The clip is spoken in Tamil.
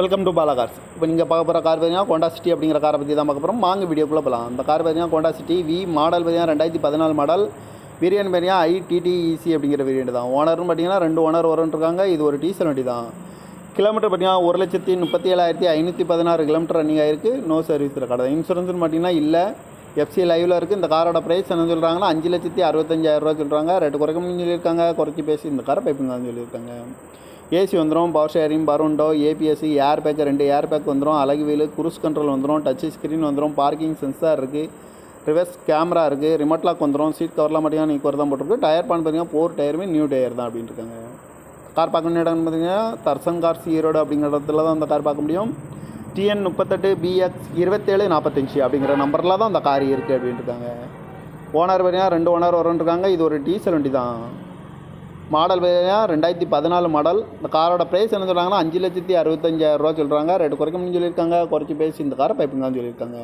Welcome to Bala cars. இப்போ நீங்கள் பார்க்க போகிற கார் பார்த்தீங்கன்னா ஹோண்டா சிட்டி அப்படிங்கிற காரை பற்றி தான் பார்க்க போகிறோம். வாங்க வீடியோக்குள்ளே போகலாம். அந்த கார் பார்த்தீங்கன்னா ஹோண்டா சிட்டி வி மாடல் பார்த்தீங்கன்னா 2014 மாடல். வேரியன்ட் பார்த்தீங்கன்னா ITTEC அப்படிங்கிற வேரியன்ட் தான். ஓனர்னு பார்த்தீங்கன்னா 2 ஓனர் இருக்காங்க. இது ஒரு டீசல் வண்டி தான். கிலோமீட்டர் பார்த்தீங்கன்னா 1,37,516 கிலோமீட்டர் ரன்னிங் ஆகிருக்கு. நோ சர்வீஸில் கடை. இன்சூரன்ஸ்னு பார்த்தீங்கன்னா இல்லை, FC லைவில் இருக்குது. இந்த காரோட ப்ரைஸ் என்ன சொல்கிறாங்கன்னா 5,65,000 சொல்கிறாங்க. ரேட்டு குறைக்கணும்னு சொல்லியிருக்காங்க. குறைச்சி பேசி இந்த காரை பைப்புங்கன்னு சொல்லியிருக்காங்க. ஏசி வந்துடும், பவர் ஷேரிங், பருண்டோ, APS, air bag 2 air bag வந்துடும், அழகு வீலு, குரூஸ் கண்ட்ரோல் வந்துடும், டச் ஸ்க்ரீன் வந்துடும், பார்க்கிங் சென்சார் இருக்குது, ரிவர்ஸ் கேமரா இருக்குது, ரிமோட் லாக் வந்துடும், சீட் கவர்லாம் பார்த்தீங்கன்னா நீ தான் போட்டிருக்கு. டயர் பான் பார்த்தீங்கன்னா 4 டயருமே நியூ டயர் தான் அப்படின்னு இருக்காங்க. கார் பார்க்க இடம்னு பார்த்தீங்கன்னா தர்சன் கார்ஸ் ஈரோடு அப்படிங்கிற இடத்துல தான் அந்த கார் பார்க்க முடியும். TN 38BX 2745 அப்படிங்கிற நம்பரில் தான் அந்த கார் இருக்குது அப்படின்ட்டு இருக்காங்க. ஓனர் பார்த்தீங்கன்னா 2 ஓனர் இருக்காங்க. இது ஒரு டீசல் வண்டி தான். மாடல் பார்த்தீங்கன்னா 2014 மாடல். இந்த காரோட ப்ரைஸ் என்ன சொல்கிறாங்கன்னா 5,65,000 சொல்கிறாங்க. ரேட்டு குறைக்கணும்னு சொல்லியிருக்காங்க. குறைச்சி பேசி இந்த காரை பைப்புங்கன்னு சொல்லியிருக்காங்க.